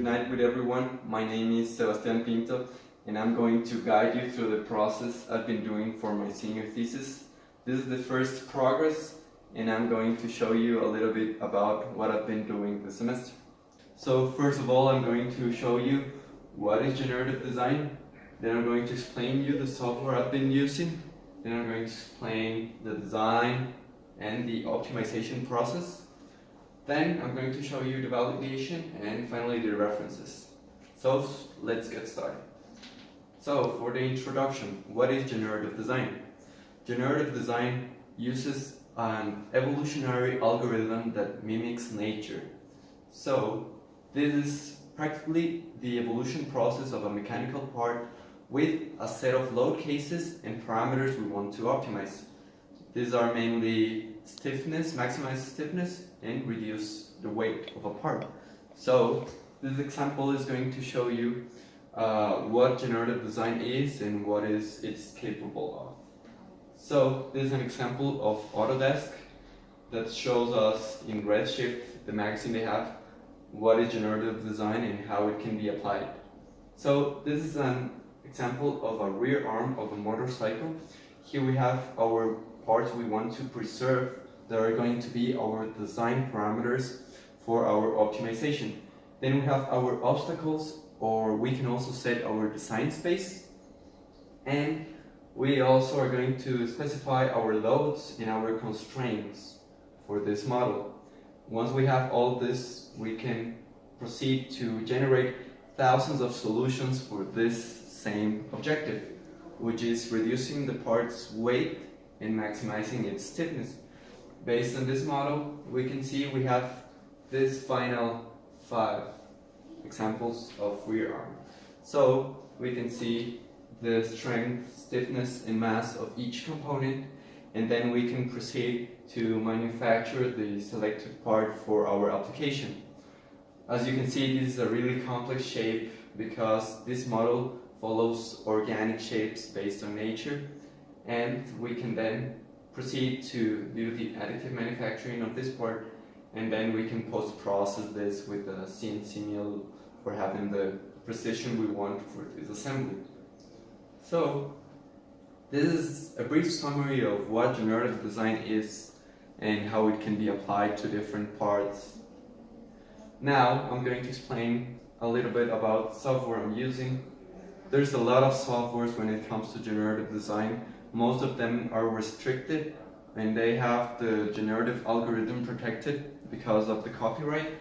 night with everyone. My name is Sebastián Pinto and I'm going to guide you through the process I've been doing for my senior thesis. This is the first progress and I'm going to show you a little bit about what I've been doing this semester. So first of all, I'm going to show you what is generative design. Then I'm going to explain you the software I've been using. Then I'm going to explain the design and the optimization process. Then I'm going to show you the validation and finally the references. So let's get started. So for the introduction, what is generative design? Generative design uses an evolutionary algorithm that mimics nature. So this is practically the evolution process of a mechanical part with a set of load cases and parameters we want to optimize. These are mainly stiffness, maximize stiffness, and reduce the weight of a part. So this example is going to show you what generative design is and what it's capable of. So this is an example of Autodesk that shows us in Redshift, the magazine they have, what is generative design and how it can be applied. So this is an example of a rear arm of a motorcycle. Here we have our parts we want to preserve that are going to be our design parameters for our optimization. Then we have our obstacles, or we can also set our design space. And we also are going to specify our loads and our constraints for this model. Once we have all this, we can proceed to generate thousands of solutions for this same objective, which is reducing the part's weight and maximizing its stiffness. Based on this model, we can see we have this final 5 examples of rear arm. So we can see the strength, stiffness, and mass of each component, and then we can proceed to manufacture the selected part for our application. As you can see, this is a really complex shape because this model follows organic shapes based on nature, and we can then proceed to do the additive manufacturing of this part, and then we can post-process this with a CNC mill for having the precision we want for this assembly. So this is a brief summary of what generative design is and how it can be applied to different parts. Now I'm going to explain a little bit about software I'm using. There's a lot of softwares when it comes to generative design. Most of them are restricted and they have the generative algorithm protected because of the copyright.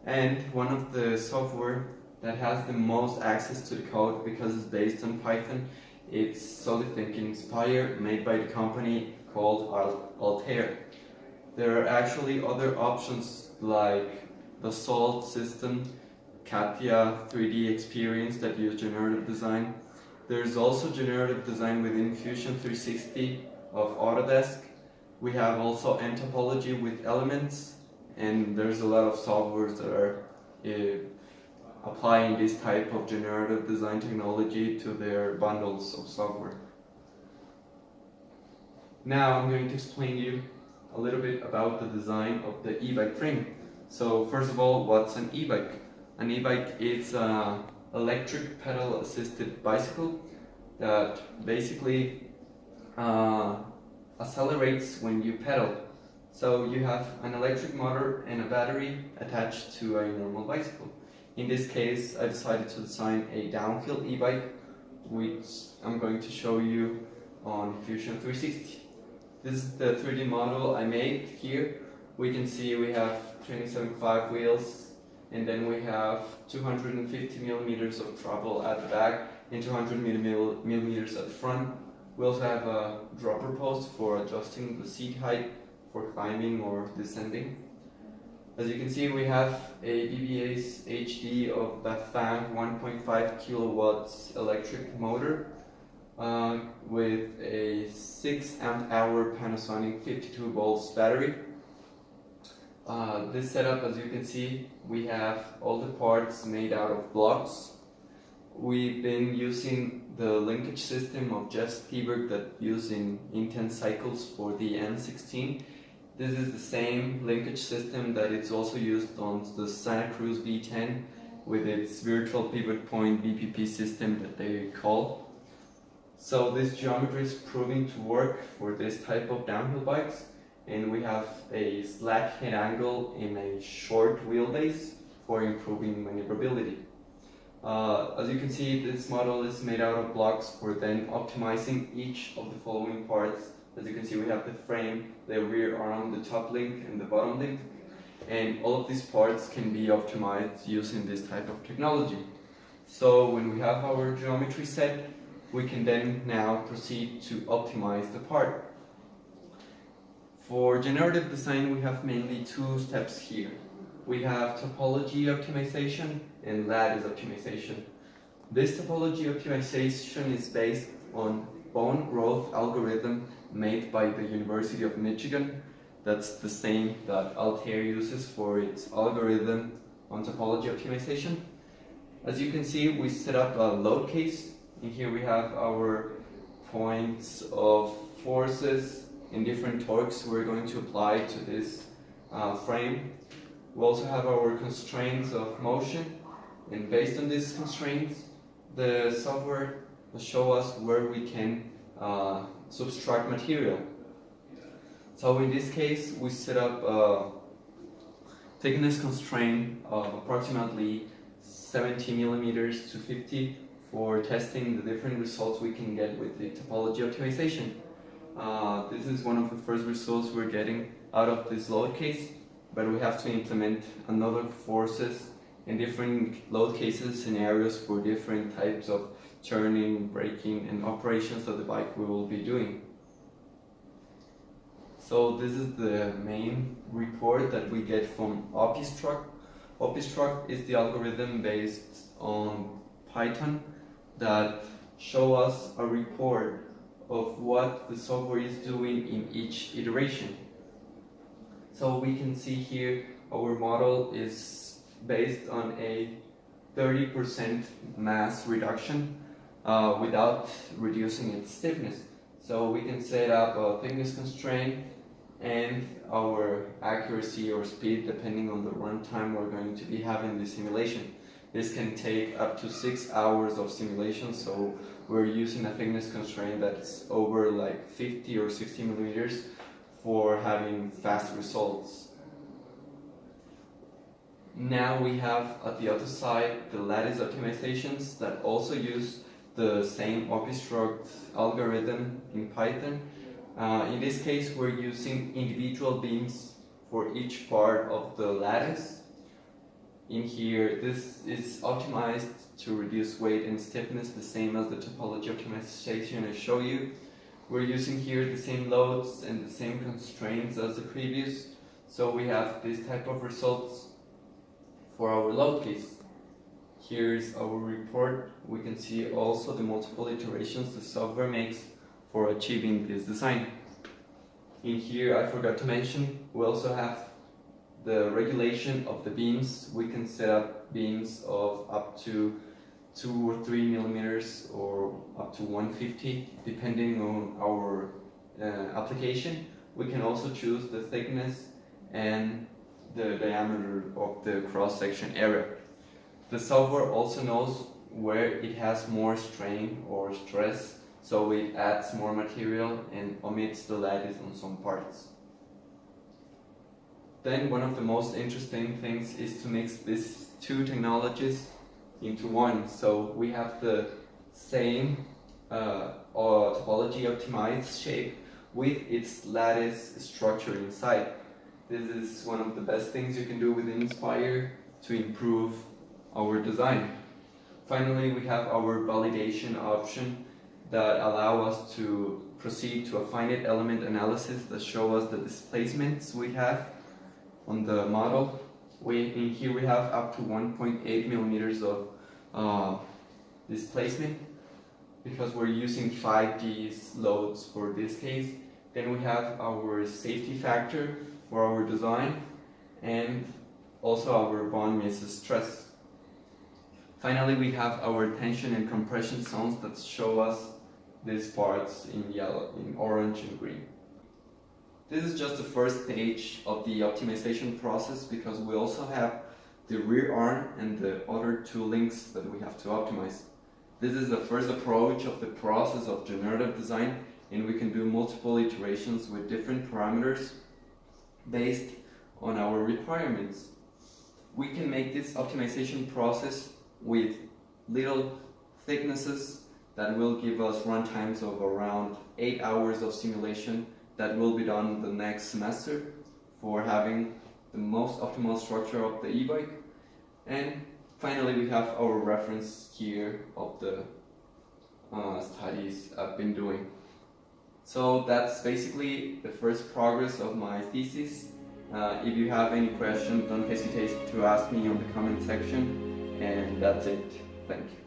And one of the software that has the most access to the code because it's based on Python, it's SolidThinking Spire, made by the company called Altair. There are actually other options like the Salt system, Katia 3D Experience that use generative design. There's also generative design within Fusion 360 of Autodesk. We have also Topology with Elements, and there's a lot of softwares that are applying this type of generative design technology to their bundles of software. Now I'm going to explain you a little bit about the design of the e-bike frame. So first of all, what's an e-bike? An e-bike is an electric pedal assisted bicycle that basically accelerates when you pedal. So you have an electric motor and a battery attached to a normal bicycle. In this case, I decided to design a downhill e-bike, which I'm going to show you on Fusion 360. This is the 3D model I made here. We can see we have 27.5 wheels, and then we have 250 millimeters of travel at the back and 200 millimeters at the front. We also have a dropper post for adjusting the seat height for climbing or descending. As you can see, we have a BBA's HD of Bafang 1.5 kilowatts electric motor with a 6 amp hour Panasonic 52 volts battery. This setup, as you can see, we have all the parts made out of blocks. We've been using the linkage system of Jeff Steberg that used in intense cycles for the N16. This is the same linkage system that it's also used on the Santa Cruz V10 with its virtual pivot point VPP system that they call. So this geometry is proving to work for this type of downhill bikes, and we have a slack head angle in a short wheelbase for improving maneuverability. As you can see, this model is made out of blocks for then optimizing each of the following parts. As you can see, we have the frame, the rear arm, the top link, and the bottom link. And all of these parts can be optimized using this type of technology. So when we have our geometry set, we can then now proceed to optimize the part. For generative design, we have mainly two steps here. We have Topology Optimization and Lattice Optimization. This Topology Optimization is based on bone growth algorithm made by the University of Michigan. That's the same that Altair uses for its algorithm on topology optimization. As you can see, we set up a load case. In here we have our points of forces and different torques we're going to apply to this frame. We also have our constraints of motion, and based on these constraints, the software will show us where we can subtract material. So in this case, we set up a thickness constraint of approximately 70 millimeters to 50 for testing the different results we can get with the topology optimization. This is one of the first results we're getting out of this load case, but we have to implement another forces in different load cases scenarios for different types of turning, braking, and operations of the bike we will be doing. So this is the main report that we get from OptiStruct. OptiStruct is the algorithm based on Python that show us a report of what the software is doing in each iteration. So we can see here our model is based on a 30% mass reduction without reducing its stiffness. So we can set up a thickness constraint and our accuracy or speed depending on the runtime we're going to be having the simulation. This can take up to 6 hours of simulation, so we're using a thickness constraint that's over like 50 or 60 millimeters for having fast results. Now we have at the other side the Lattice Optimizations that also use the same OptiStruct algorithm in Python. In this case, we're using individual beams for each part of the lattice. In here, this is optimized to reduce weight and stiffness, the same as the topology optimization I show you. We're using here the same loads and the same constraints as the previous, so we have this type of results for our load case. Here's our report. We can see also the multiple iterations the software makes for achieving this design. In here, I forgot to mention, we also have the regulation of the beams. We can set up beams of up to 2 or 3 millimeters or up to 150 depending on our application. We can also choose the thickness and the diameter of the cross-section area. The software also knows where it has more strain or stress, so it adds more material and omits the lattice on some parts. Then one of the most interesting things is to mix these two technologies into one. So we have the same topology optimized shape with its lattice structure inside. This is one of the best things you can do with Inspire to improve our design. Finally, we have our validation option that allow us to proceed to a finite element analysis that show us the displacements we have on the model. In here we have up to 1.8 millimeters of displacement because we're using 5G loads for this case. Then we have our safety factor for our design and also our von Mises stress. Finally, we have our tension and compression zones that show us these parts in yellow, in orange and green. This is just the first stage of the optimization process because we also have the rear arm and the other two links that we have to optimize. This is the first approach of the process of generative design, and we can do multiple iterations with different parameters based on our requirements. We can make this optimization process with little thicknesses that will give us run times of around 8 hours of simulation that will be done the next semester for having the most optimal structure of the e-bike. And finally, we have our reference here of the studies I've been doing. So that's basically the first progress of my thesis. If you have any questions, don't hesitate to ask me on the comment section. And that's it. Thank you.